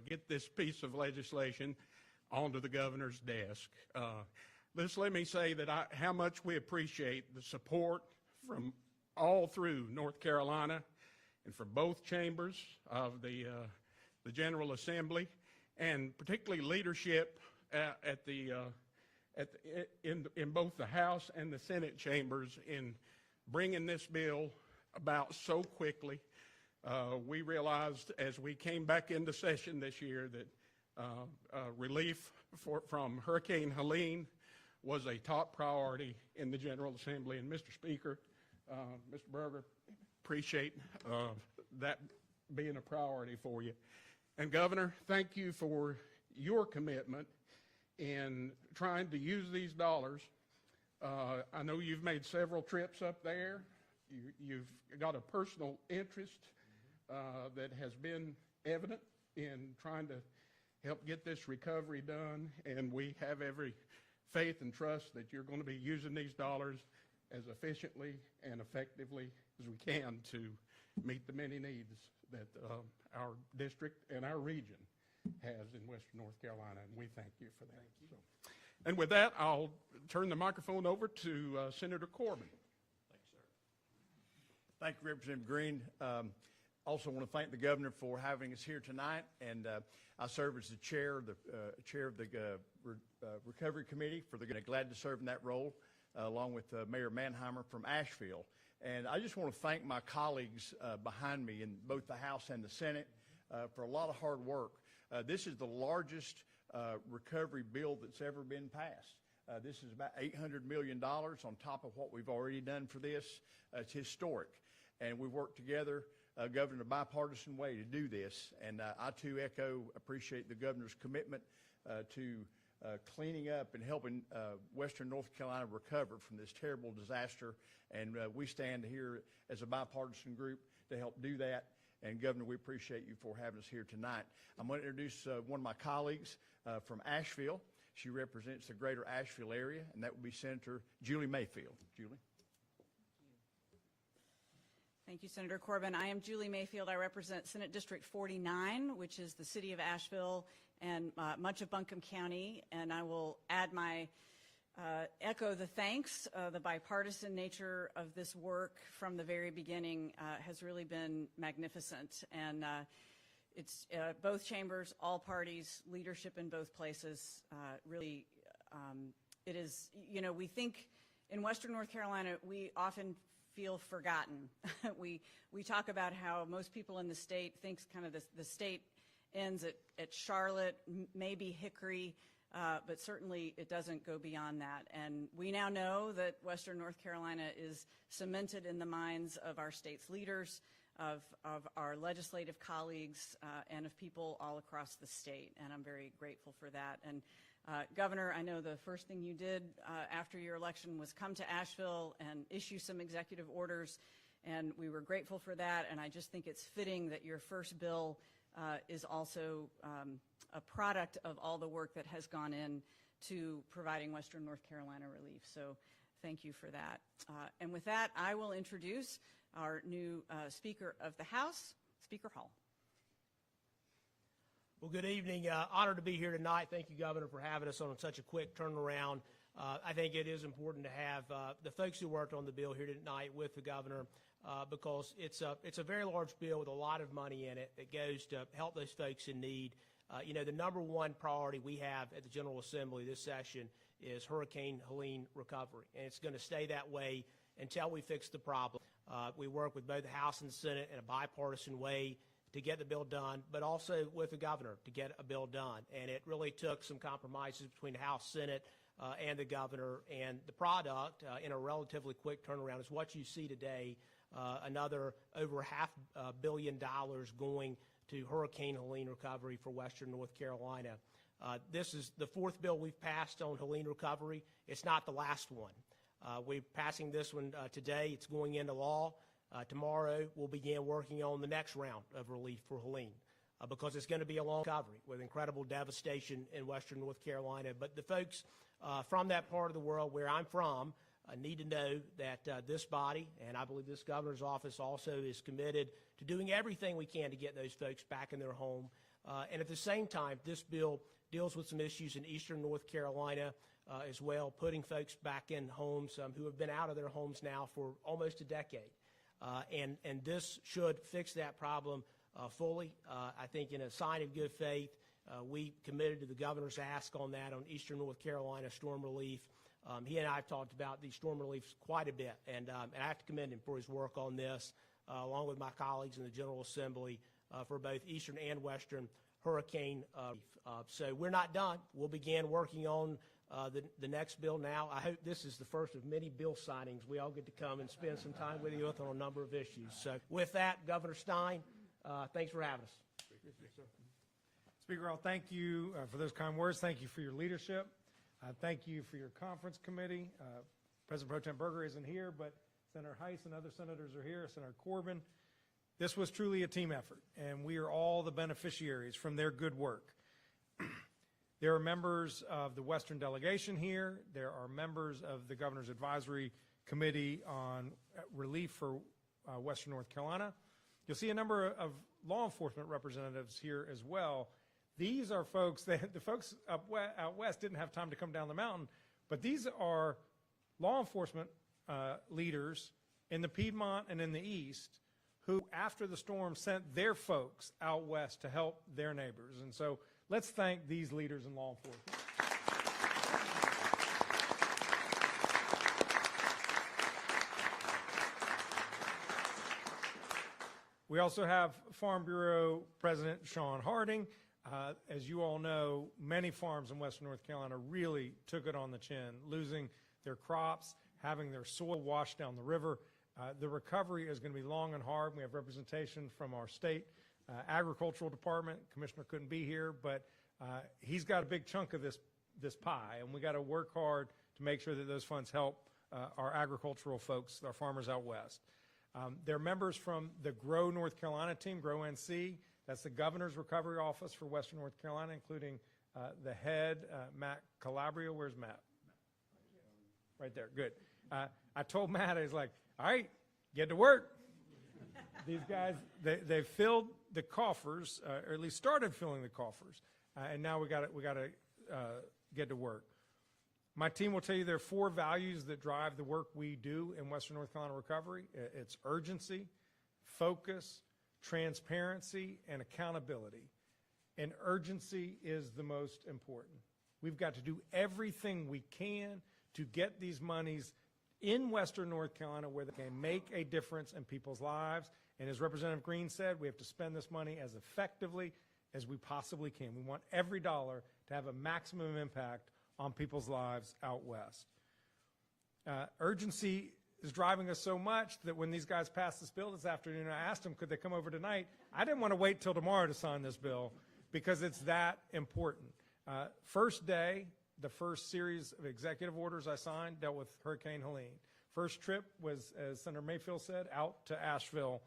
get this piece of legislation onto the governor's desk. Just let me say that how much we appreciate the support from all through North Carolina and from both chambers of the General Assembly, and particularly leadership in both the House and the Senate chambers in bringing this bill about so quickly. We realized as we came back into session this year that relief from Hurricane Helene was a top priority in the General Assembly. And Mr. Speaker, Mr. Berger, appreciate that being a priority for you. And Governor, thank you for your commitment in trying to use these dollars. I know you've made several trips up there. You've got a personal interest that has been evident in trying to help get this recovery done, and we have every faith and trust that you're going to be using these dollars as efficiently and effectively as we can to meet the many needs that our district and our region has in Western North Carolina, and we thank you for that. Thank you. So, and with that, I'll turn the microphone over to Senator Corbin. Thanks, sir. Thank you, Representative Green. Also want to thank the governor for having us here tonight, and I serve as the chair of the Recovery Committee for the. Glad to serve in that role, along with Mayor Manheimer from Asheville. And I just want to thank my colleagues behind me in both the House and the Senate for a lot of hard work. This is the largest recovery bill that's ever been passed. This is about $800 million on top of what we've already done for this. It's historic. And we've worked together, Governor, in a bipartisan way to do this. And I, too, appreciate the governor's commitment to cleaning up and helping Western North Carolina recover from this terrible disaster. And we stand here as a bipartisan group to help do that. And Governor, we appreciate you for having us here tonight. I'm going to introduce one of my colleagues from Asheville. She represents the greater Asheville area, and that would be Senator Julie Mayfield. Julie. Thank you, Senator Corbin. I am Julie Mayfield. I represent Senate District 49, which is the city of Asheville and much of Buncombe County. And I will add my echo the thanks. The bipartisan nature of this work from the very beginning has really been magnificent. And it's both chambers, all parties, leadership in both places. Really, it is, you know, we think in Western North Carolina, we often feel forgotten. we talk about how most people in the state think kind of the state ends at Charlotte, maybe Hickory, but certainly it doesn't go beyond that. And we now know that Western North Carolina is cemented in the minds of our state's leaders, of our legislative colleagues, and of people all across the state. And I'm very grateful for that. And Governor, I know the first thing you did after your election was come to Asheville and issue some executive orders, and we were grateful for that. And I just think it's fitting that your first bill is also a product of all the work that has gone in to providing Western North Carolina relief. So thank you for that. And with that, I will introduce our new Speaker of the House, Speaker Hall. Well, good evening. Honored to be here tonight. Thank you, Governor, for having us on such a quick turnaround. I think it is important to have the folks who worked on the bill here tonight with the Governor because it's a very large bill with a lot of money in it that goes to help those folks in need. You know, the number one priority we have at the General Assembly this session is Hurricane Helene recovery, and it's going to stay that way until we fix the problem. We work with both the House and the Senate in a bipartisan way to get the bill done, but also with the governor to get a bill done. And it really took some compromises between the House, Senate, and the governor. And the product, in a relatively quick turnaround, is what you see today, another over $500 million going to Hurricane Helene recovery for Western North Carolina. This is the fourth bill we've passed on Helene recovery. It's not the last one. We're passing this one today. It's going into law. Tomorrow, we'll begin working on the next round of relief for Helene because it's going to be a long recovery with incredible devastation in Western North Carolina. But the folks from that part of the world where I'm from need to know that this body, and I believe this governor's office also, is committed to doing everything we can to get those folks back in their home. And at the same time, this bill deals with some issues in eastern North Carolina as well, putting folks back in homes who have been out of their homes now for almost a decade. And this should fix that problem fully. I think in a sign of good faith, we committed to the governor's ask on that on eastern North Carolina storm relief. He and I have talked about these storm reliefs quite a bit, and I have to commend him for his work on this, along with my colleagues in the General Assembly for both eastern and western hurricane relief. So we're not done. We'll begin working on the next bill now. I hope this is the first of many bill signings we all get to come and spend some time with you on a number of issues. So with that, Governor Stein, thanks for having us. Speaker, I'll thank you for those kind words. Thank you for your leadership. Thank you for your conference committee. President Pro Tem Berger isn't here, but Senator Heiss and other senators are here, Senator Corbin. This was truly a team effort, and we are all the beneficiaries from their good work. There are members of the Western delegation here. There are members of the Governor's Advisory Committee on Relief for Western North Carolina. You'll see a number of law enforcement representatives here as well. These are folks, the folks out west didn't have time to come down the mountain, but these are law enforcement leaders in the Piedmont and in the east who, after the storm, sent their folks out west to help their neighbors. And so let's thank these leaders in law enforcement. We also have Farm Bureau President Sean Harding. As you all know, many farms in Western North Carolina really took it on the chin, losing their crops, having their soil washed down the river. The recovery is going to be long and hard. We have representation from our state agricultural department. Commissioner couldn't be here, but he's got a big chunk of this pie, and we got to work hard to make sure that those funds help our agricultural folks, our farmers out west. There are members from the Grow North Carolina team, Grow NC. That's the Governor's Recovery Office for Western North Carolina, including the head, Matt Calabria. Where's Matt? Right there, good. I told Matt, I was like, all right, get to work. These guys, they filled the coffers, or at least started filling the coffers, and now we got to get to work. My team will tell you there are 4 values that drive the work we do in Western North Carolina recovery. It's urgency, focus, transparency, and accountability. And urgency is the most important. We've got to do everything we can to get these monies in Western North Carolina where they can make a difference in people's lives. And as Representative Green said, we have to spend this money as effectively as we possibly can. We want every dollar to have a maximum impact on people's lives out west. Urgency is driving us so much that when these guys passed this bill this afternoon, I asked them, could they come over tonight? I didn't want to wait till tomorrow to sign this bill because it's that important. First day, the first series of executive orders I signed dealt with Hurricane Helene. First trip was, as Senator Mayfield said, out to Asheville.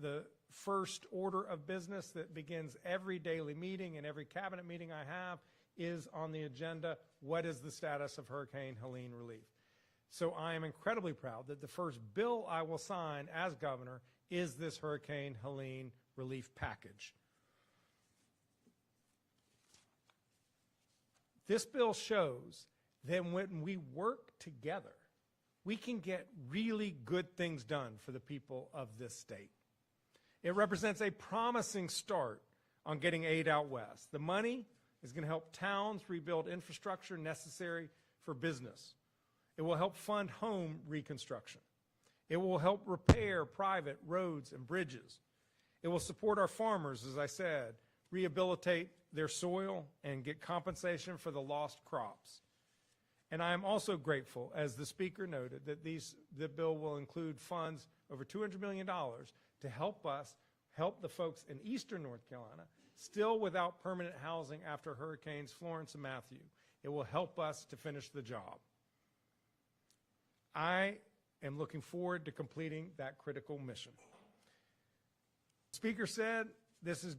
The first order of business that begins every daily meeting and every cabinet meeting I have is on the agenda. What is the status of Hurricane Helene relief? So I am incredibly proud that the first bill I will sign as governor is this Hurricane Helene relief package. This bill shows that when we work together, we can get really good things done for the people of this state. It represents a promising start on getting aid out west. The money is going to help towns rebuild infrastructure necessary for business. It will help fund home reconstruction. It will help repair private roads and bridges. It will support our farmers, as I said, rehabilitate their soil and get compensation for the lost crops. And I am also grateful, as the Speaker noted, that the bill will include funds over $200 million to help us help the folks in eastern North Carolina still without permanent housing after Hurricanes Florence and Matthew. It will help us to finish the job. I am looking forward to completing that critical mission. The Speaker said this is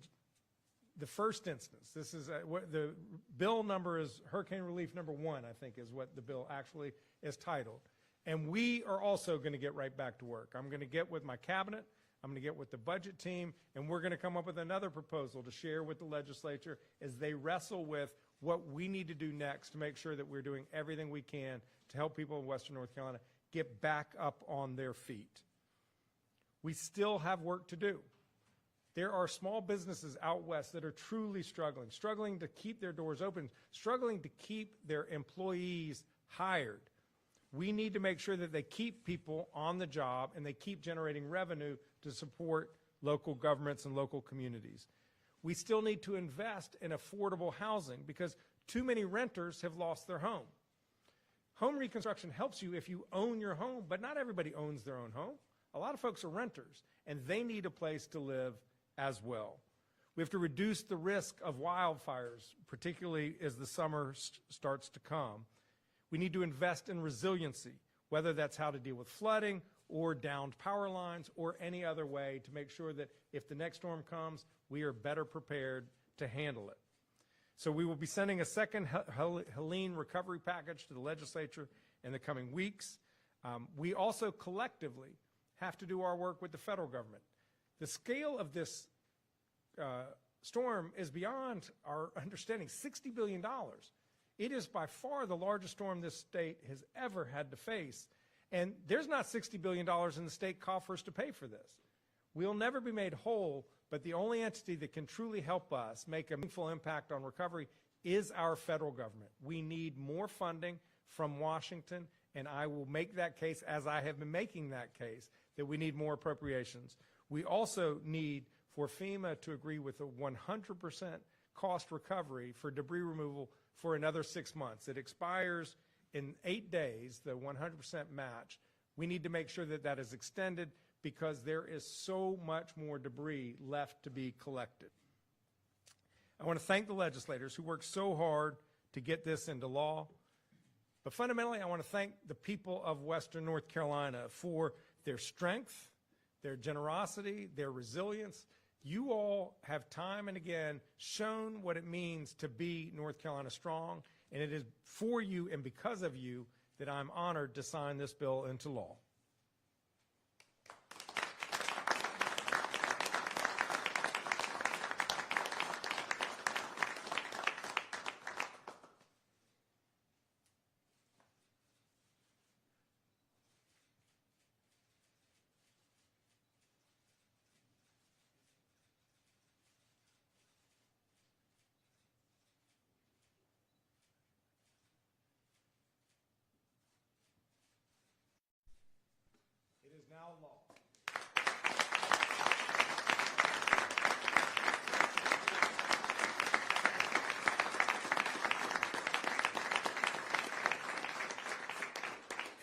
the first instance. This is what the bill number is. Hurricane relief number 1, I think, is what the bill actually is titled. And we are also going to get right back to work. I'm going to get with my cabinet. I'm going to get with the budget team, and we're going to come up with another proposal to share with the legislature as they wrestle with what we need to do next to make sure that we're doing everything we can to help people in Western North Carolina get back up on their feet. We still have work to do. There are small businesses out west that are truly struggling to keep their doors open, struggling to keep their employees hired. We need to make sure that they keep people on the job and they keep generating revenue to support local governments and local communities. We still need to invest in affordable housing because too many renters have lost their home. Home reconstruction helps you if you own your home, but not everybody owns their own home. A lot of folks are renters, and they need a place to live as well. We have to reduce the risk of wildfires, particularly as the summer starts to come. We need to invest in resiliency, whether that's how to deal with flooding or downed power lines or any other way to make sure that if the next storm comes, we are better prepared to handle it. So we will be sending a second Helene recovery package to the legislature in the coming weeks. We also collectively have to do our work with the federal government. The scale of this storm is beyond our understanding, $60 billion. It is by far the largest storm this state has ever had to face. And there's not $60 billion in the state coffers to pay for this. We'll never be made whole, but the only entity that can truly help us make a meaningful impact on recovery is our federal government. We need more funding from Washington, and I will make that case, as I have been making that case, that we need more appropriations. We also need for FEMA to agree with a 100% cost recovery for debris removal for another 6 months. It expires in 8 days, the 100% match. We need to make sure that that is extended because there is so much more debris left to be collected. I want to thank the legislators who worked so hard to get this into law. But fundamentally, I want to thank the people of Western North Carolina for their strength, their generosity, their resilience. You all have time and again shown what it means to be North Carolina strong, and it is for you and because of you that I'm honored to sign this bill into law. It is now law.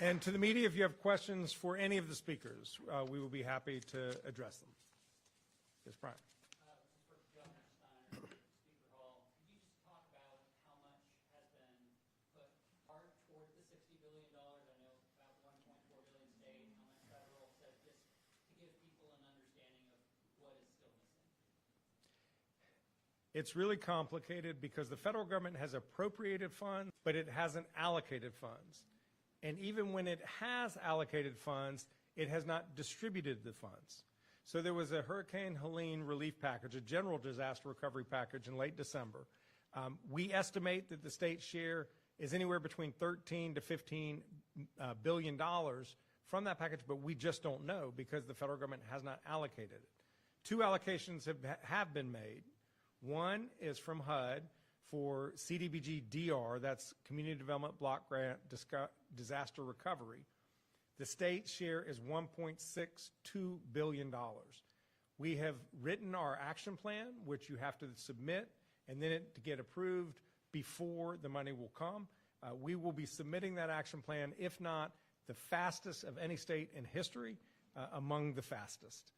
And to the media, if you have questions for any of the speakers, we will be happy to address them. Yes, Brian. For Governor Stein, Speaker Hall, could you just talk about how much has been put hard toward the $60 billion? I know about $1.4 billion state, how much federal, so just to give people an understanding of what is still missing. It's really complicated because the federal government has appropriated funds, but it hasn't allocated funds. And even when it has allocated funds, it has not distributed the funds. So there was a Hurricane Helene relief package, a general disaster recovery package in late December. We estimate that the state share is anywhere between $13 to $15 billion from that package, but we just don't know because the federal government has not allocated it. 2 allocations have been made. One is from HUD for CDBG DR, that's Community Development Block Grant Disaster Recovery. The state share is $1.62 billion. We have written our action plan, which you have to submit, and then to get approved before the money will come. We will be submitting that action plan, if not the fastest of any state in history, among the fastest.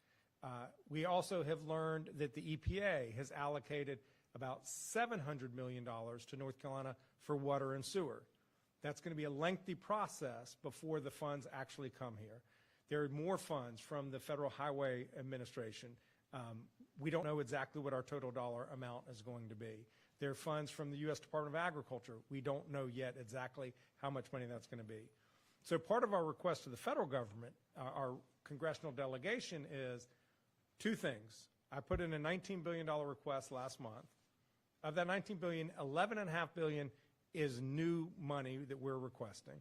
We also have learned that the EPA has allocated about $700 million to North Carolina for water and sewer. That's going to be a lengthy process before the funds actually come here. There are more funds from the Federal Highway Administration. We don't know exactly what our total dollar amount is going to be. There are funds from the U.S. Department of Agriculture. We don't know yet exactly how much money that's going to be. So part of our request to the federal government, our congressional delegation, is Two things. I put in a $19 billion request last month. Of that $19 billion, $11.5 billion is new money that we're requesting.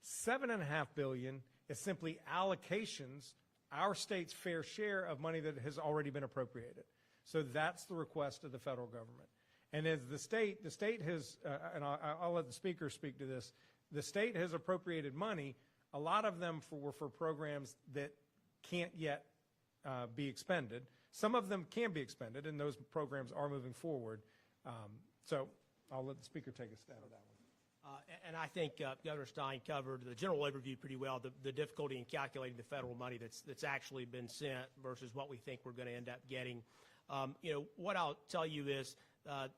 $7.5 billion is simply allocations, our state's fair share of money that has already been appropriated. So that's the request of the federal government. And as the state has, and I'll let the speaker speak to this, the state has appropriated money. A lot of them were for programs that can't yet be expended. Some of them can be expended, and those programs are moving forward. So I'll let the speaker take a stab at that one. And I think Governor Stein covered the general overview pretty well, the difficulty in calculating the federal money that's actually been sent versus what we think we're going to end up getting. What I'll tell you is,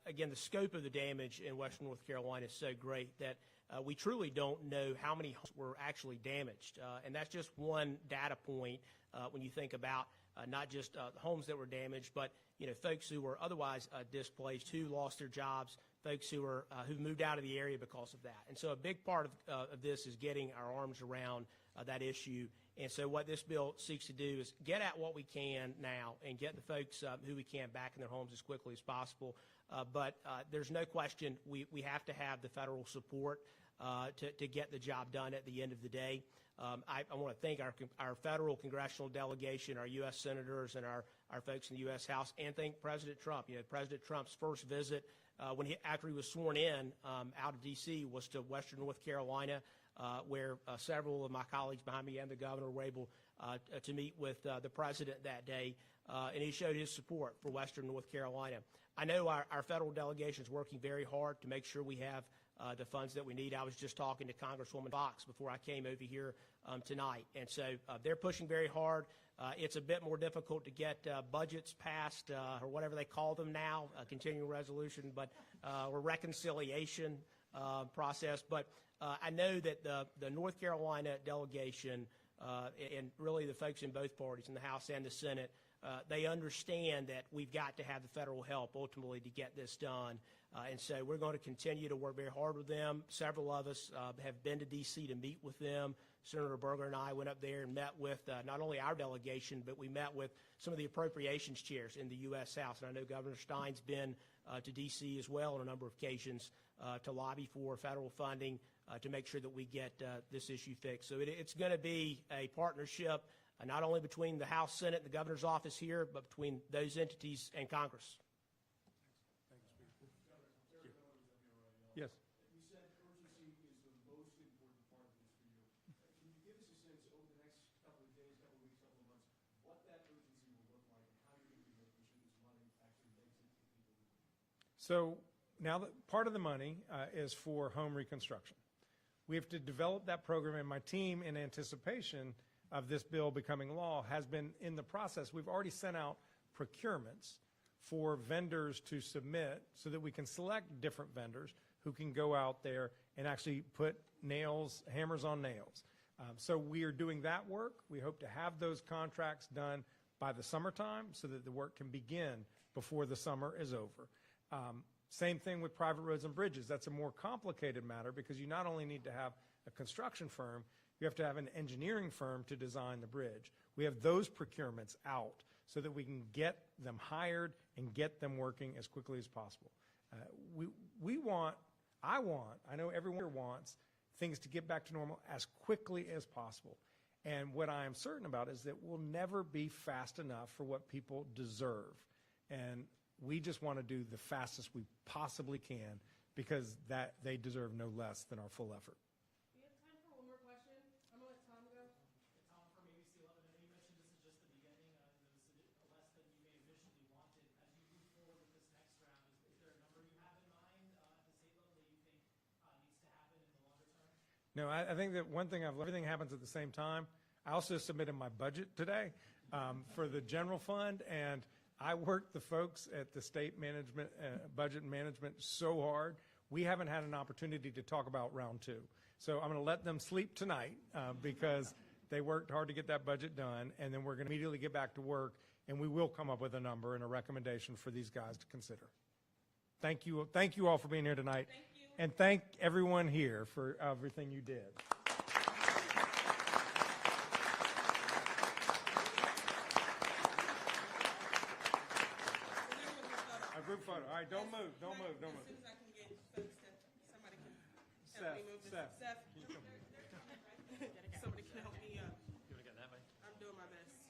again, the scope of the damage in Western North Carolina is so great that we truly don't know how many homes were actually damaged. And that's just one data point when you think about not just homes that were damaged, but folks who were otherwise displaced, who lost their jobs, folks who moved out of the area because of that. And so a big part of this is getting our arms around that issue. And so what this bill seeks to do is get at what we can now and get the folks who we can back in their homes as quickly as possible. But there's no question we have to have the federal support to get the job done at the end of the day. I want to thank our federal congressional delegation, our U.S. senators, and our folks in the U.S. House, and thank President Trump. President Trump's first visit after he was sworn in out of D.C. was to Western North Carolina, where several of my colleagues behind me and the governor were able to meet with the president that day, and he showed his support for Western North Carolina. I know our federal delegation is working very hard to make sure we have the funds that we need. I was just talking to Congresswoman Fox before I came over here tonight, and so they're pushing very hard. It's a bit more difficult to get budgets passed, or whatever they call them now, a continuing resolution, or reconciliation process. But I know that the North Carolina delegation and really the folks in both parties, in the House and the Senate, they understand that we've got to have the federal help ultimately to get this done. And so we're going to continue to work very hard with them. Several of us have been to D.C. to meet with them. Senator Berger and I went up there and met with not only our delegation, but we met with some of the appropriations chairs in the U.S. House. And I know Governor Stein's been to D.C. as well on a number of occasions to lobby for federal funding to make sure that we get this issue fixed. So it's going to be a partnership not only between the House, Senate, and the governor's office here, but between those entities and Congress. Yes. You said urgency is the most important part of this for you. Can you give us a sense over the next couple of days, couple of weeks, couple of months, what that urgency will look like and how you're going to be making sure this money actually makes it to the people who need it? So now that part of the money is for home reconstruction. We have to develop that program, and my team, in anticipation of this bill becoming law, has been in the process. We've already sent out procurements for vendors to submit so that we can select different vendors who can go out there and actually put hammers on nails. So we are doing that work. We hope to have those contracts done by the summertime so that the work can begin before the summer is over. Same thing with private roads and bridges. That's a more complicated matter because you not only need to have a construction firm, you have to have an engineering firm to design the bridge. We have those procurements out so that we can get them hired and get them working as quickly as possible. I know everyone here wants things to get back to normal as quickly as possible. And what I am certain about is that we'll never be fast enough for what people deserve. And we just want to do the fastest we possibly can because that they deserve no less than our full effort. We have time for one more question. I'm going to let Tom go. Tom from ABC 11. I know you mentioned this is just the beginning. This is less than you may have initially wanted. As you move forward with this next round, is there a number you have in mind at the state level that you think needs to happen in the longer term? No, I think that one thing everything happens at the same time. I also submitted my budget today for the general fund, and I worked the folks at the state management, budget and management so hard. We haven't had an opportunity to talk about round two. So I'm going to let them sleep tonight because they worked hard to get that budget done, and then we're going to immediately get back to work, and we will come up with a number and a recommendation for these guys to consider. Thank you all for being here tonight. Thank you. And thank everyone here for everything you did. right, don't move, don't move, don't As move. soon as I can get folks that, somebody can Seth, help me move this. Seth. Somebody can help me up. I'm doing my best.